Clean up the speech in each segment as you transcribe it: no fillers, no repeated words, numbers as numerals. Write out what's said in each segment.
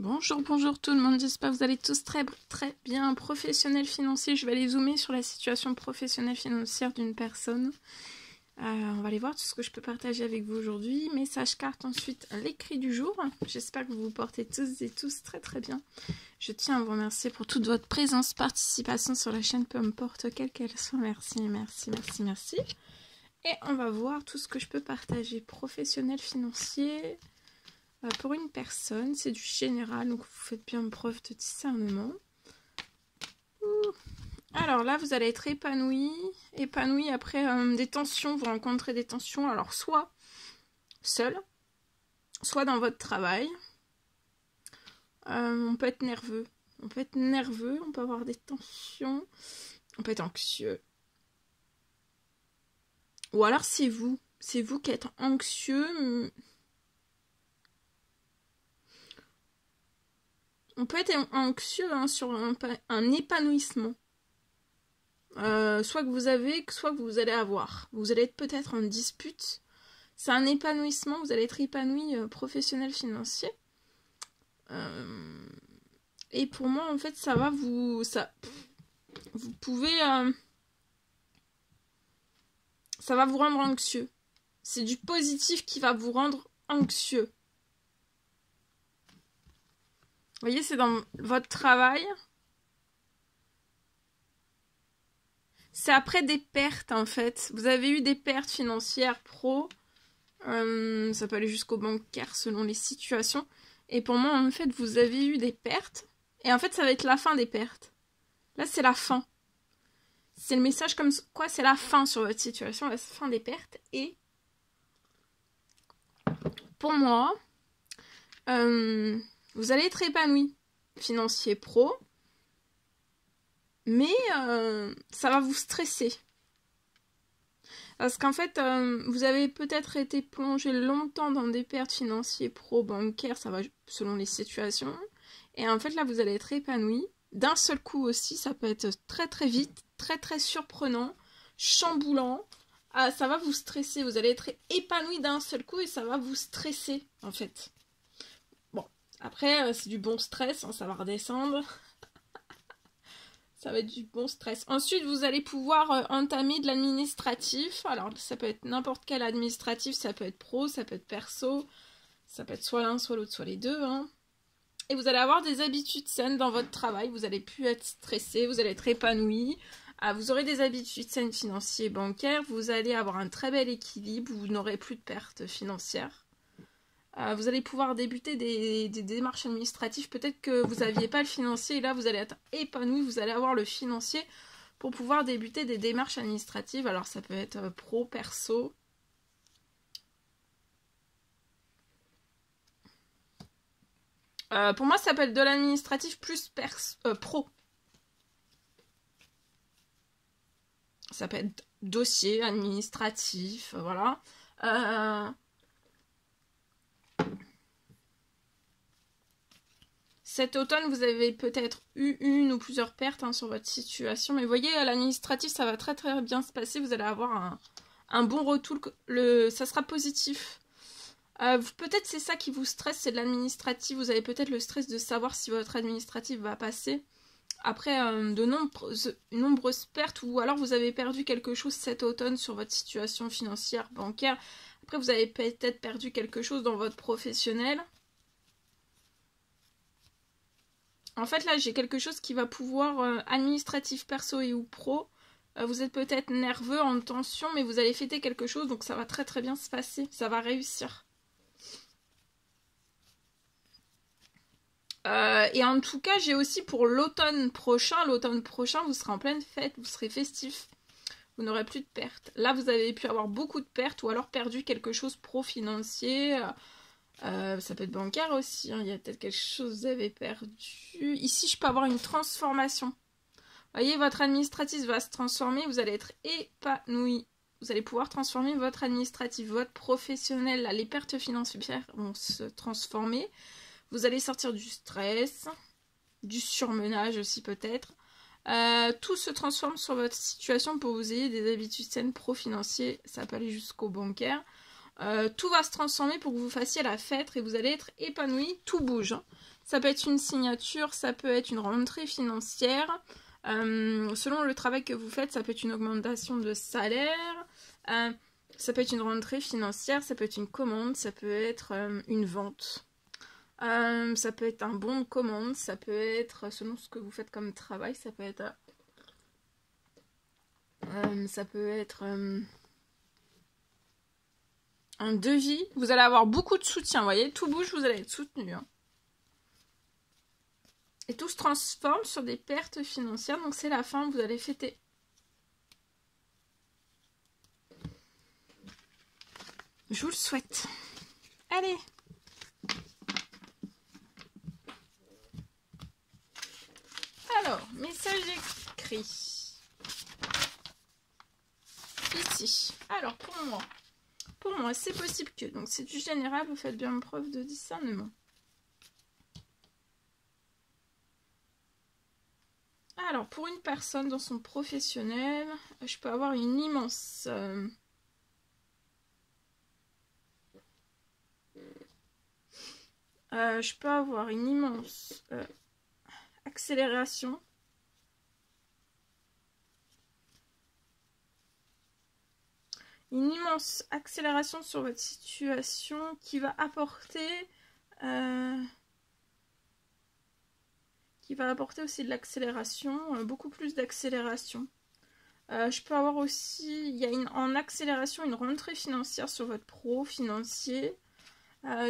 Bonjour, bonjour tout le monde, j'espère que vous allez tous très bien. Professionnel financier, je vais aller zoomer sur la situation professionnelle financière d'une personne. On va aller voir tout ce que je peux partager avec vous aujourd'hui. Message carte, ensuite l'écrit du jour. J'espère que vous vous portez tous et tous très bien. Je tiens à vous remercier pour toute votre présence, participation sur la chaîne, peu importe quelle qu'elle soit. Merci. Et on va voir tout ce que je peux partager. Professionnel financier... Pour une personne, c'est du général, donc vous faites bien preuve de discernement. Alors là, vous allez être épanoui après des tensions, vous rencontrez des tensions, alors soit seul, soit dans votre travail. On peut être nerveux, on peut avoir des tensions, on peut être anxieux. Ou alors c'est vous qui êtes anxieux. On peut être anxieux sur un épanouissement. Soit que vous avez, soit que vous allez avoir. Vous allez être peut-être en dispute. C'est un épanouissement, vous allez être épanoui professionnel financier. Et pour moi, en fait, ça va vous pouvez... ça va vous rendre anxieux. C'est du positif qui va vous rendre anxieux. Vous voyez, c'est dans votre travail. C'est après des pertes, en fait. Vous avez eu des pertes financières pro. Ça peut aller jusqu'au bancaire selon les situations. Et pour moi, en fait, vous avez eu des pertes. Et en fait, ça va être la fin des pertes. Là, c'est la fin. C'est le message comme quoi c'est la fin sur votre situation, la fin des pertes. Et pour moi, vous allez être épanoui, financier pro, mais ça va vous stresser. Parce qu'en fait, vous avez peut-être été plongé longtemps dans des pertes financières pro, bancaires, ça va selon les situations. Et en fait, là, vous allez être épanoui. D'un seul coup aussi, ça peut être très vite, très surprenant, chamboulant. Ça va vous stresser, vous allez être épanoui d'un seul coup et ça va vous stresser, en fait. Bon, après, c'est du bon stress, hein, ça va redescendre. Ça va être du bon stress. Ensuite, vous allez pouvoir entamer de l'administratif. Alors, ça peut être n'importe quel administratif, ça peut être pro, ça peut être perso, ça peut être soit l'un, soit l'autre, soit les deux, hein. Et vous allez avoir des habitudes saines dans votre travail. Vous allez plus être stressé, vous allez être épanoui. Vous aurez des habitudes saines financières et bancaires. Vous allez avoir un très bel équilibre. Vous n'aurez plus de pertes financières. Vous allez pouvoir débuter des démarches administratives. Peut-être que vous n'aviez pas le financier et là vous allez être épanoui. Vous allez avoir le financier pour pouvoir débuter des démarches administratives. Alors ça peut être pro, perso. Pour moi, ça peut être de l'administratif plus pro. Ça peut être dossier administratif, voilà. Cet automne, vous avez peut-être eu une ou plusieurs pertes sur votre situation. Mais vous voyez, à l'administratif, ça va très bien se passer. Vous allez avoir un bon retour. Ça sera positif. Peut-être c'est ça qui vous stresse, c'est de l'administratif. Vous avez peut-être le stress de savoir si votre administratif va passer. Après de nombreuses pertes, ou alors vous avez perdu quelque chose cet automne sur votre situation financière, bancaire. Après vous avez peut-être perdu quelque chose dans votre professionnel. En fait là j'ai quelque chose qui va pouvoir, administratif, perso et ou pro. Vous êtes peut-être nerveux, en tension, mais vous allez fêter quelque chose, donc ça va très bien se passer, ça va réussir. Et en tout cas, j'ai aussi pour l'automne prochain, vous serez en pleine fête, vous serez festif. Vous n'aurez plus de pertes. Là, vous avez pu avoir beaucoup de pertes ou alors perdu quelque chose pro-financier. Ça peut être bancaire aussi, hein. Il y a peut-être quelque chose que vous avez perdu. Ici, je peux avoir une transformation. Vous voyez, votre administratif va se transformer, vous allez être épanoui. Vous allez pouvoir transformer votre administratif, votre professionnel. Là, les pertes financières vont se transformer. Vous allez sortir du stress, du surmenage aussi peut-être. Tout se transforme sur votre situation pour vous ayez des habitudes saines pro-financiers. Ça peut aller jusqu'au bancaire. Tout va se transformer pour que vous fassiez la fête et vous allez être épanoui. Tout bouge. Ça peut être une signature, ça peut être une rentrée financière. Selon le travail que vous faites, ça peut être une augmentation de salaire. Ça peut être une rentrée financière, ça peut être une commande, ça peut être une vente. Ça peut être un bon de commande, ça peut être, selon ce que vous faites comme travail, ça peut être un devis. Vous allez avoir beaucoup de soutien, vous voyez, tout bouge, vous allez être soutenu. Hein. Et tout se transforme sur des pertes financières, donc c'est la fin, vous allez fêter. Je vous le souhaite. Allez. Alors, message écrit. Ici. Alors, pour moi, c'est possible que, donc c'est du général, vous faites bien preuve de discernement. Alors, pour une personne dans son professionnel, je peux avoir une immense... je peux avoir une immense accélération. Une immense accélération sur votre situation qui va apporter... aussi de l'accélération, beaucoup plus d'accélération. Je peux avoir aussi, il y a en accélération une rentrée financière sur votre pro financier.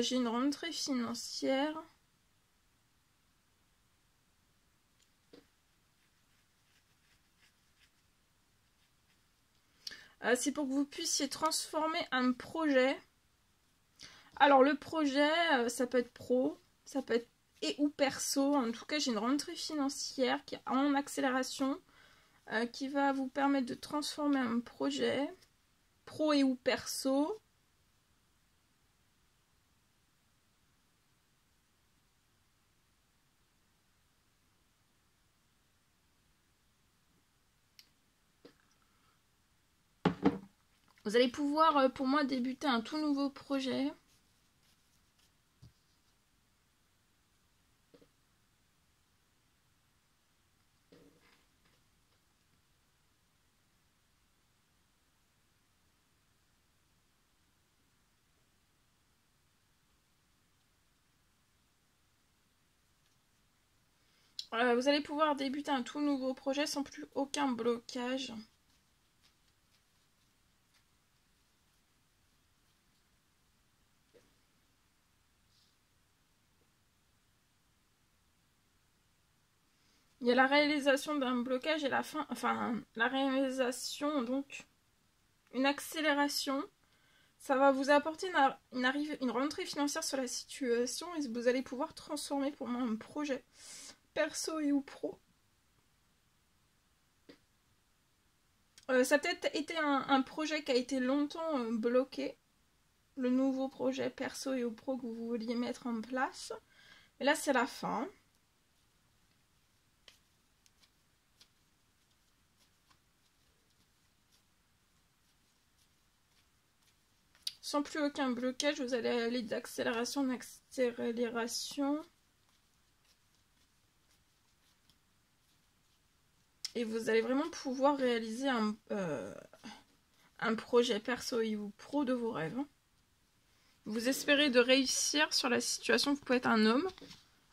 J'ai une rentrée financière. C'est pour que vous puissiez transformer un projet. Alors le projet, ça peut être pro, ça peut être et ou perso. En tout cas, j'ai une rentrée financière qui est en accélération, qui va vous permettre de transformer un projet pro et ou perso. Vous allez pouvoir, pour moi, débuter un tout nouveau projet. Vous allez pouvoir débuter un tout nouveau projet sans plus aucun blocage. Il y a la réalisation d'un blocage et la fin, enfin la réalisation, donc une accélération. Ça va vous apporter une rentrée financière sur la situation et vous allez pouvoir transformer pour moi un projet perso et ou pro. Ça a peut-être été un projet qui a été longtemps bloqué. Le nouveau projet perso et ou pro que vous vouliez mettre en place. Et là, c'est la fin. Sans plus aucun blocage, vous allez aller d'accélération en accélération. Et vous allez vraiment pouvoir réaliser un projet perso ou pro de vos rêves. Vous espérez de réussir sur la situation. Vous pouvez être un homme,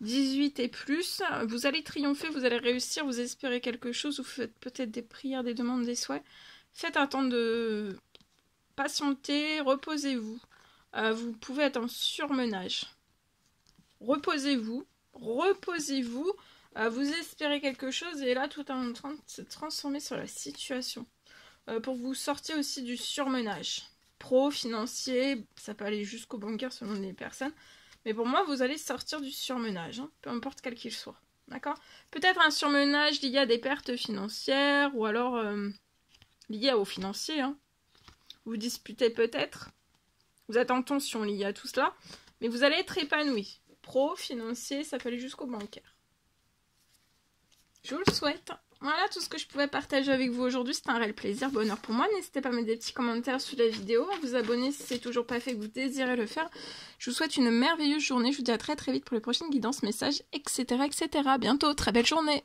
18 et plus. Vous allez triompher, vous allez réussir, vous espérez quelque chose. Vous faites peut-être des prières, des demandes, des souhaits. Faites un temps de patienter, reposez-vous. Vous pouvez être en surmenage. Reposez-vous, reposez-vous. Vous espérez quelque chose et là tout est en train de se transformer sur la situation. Pour vous sortir aussi du surmenage. Pro, financier, ça peut aller jusqu'au bancaire selon les personnes. Mais pour moi, vous allez sortir du surmenage, hein, peu importe quel qu'il soit. D'accord ? Peut-être un surmenage lié à des pertes financières ou alors lié au financier. Hein. Vous disputez peut-être. Vous êtes en tension liée à tout cela. Mais vous allez être épanoui. Pro, financier, ça peut aller jusqu'au bancaire. Je vous le souhaite. Voilà tout ce que je pouvais partager avec vous aujourd'hui. C'était un réel plaisir, bonheur pour moi. N'hésitez pas à mettre des petits commentaires sous la vidéo, à vous abonner si c'est toujours pas fait, que vous désirez le faire. Je vous souhaite une merveilleuse journée. Je vous dis à très vite pour les prochaines guidances, messages, etc. etc. À bientôt, très belle journée.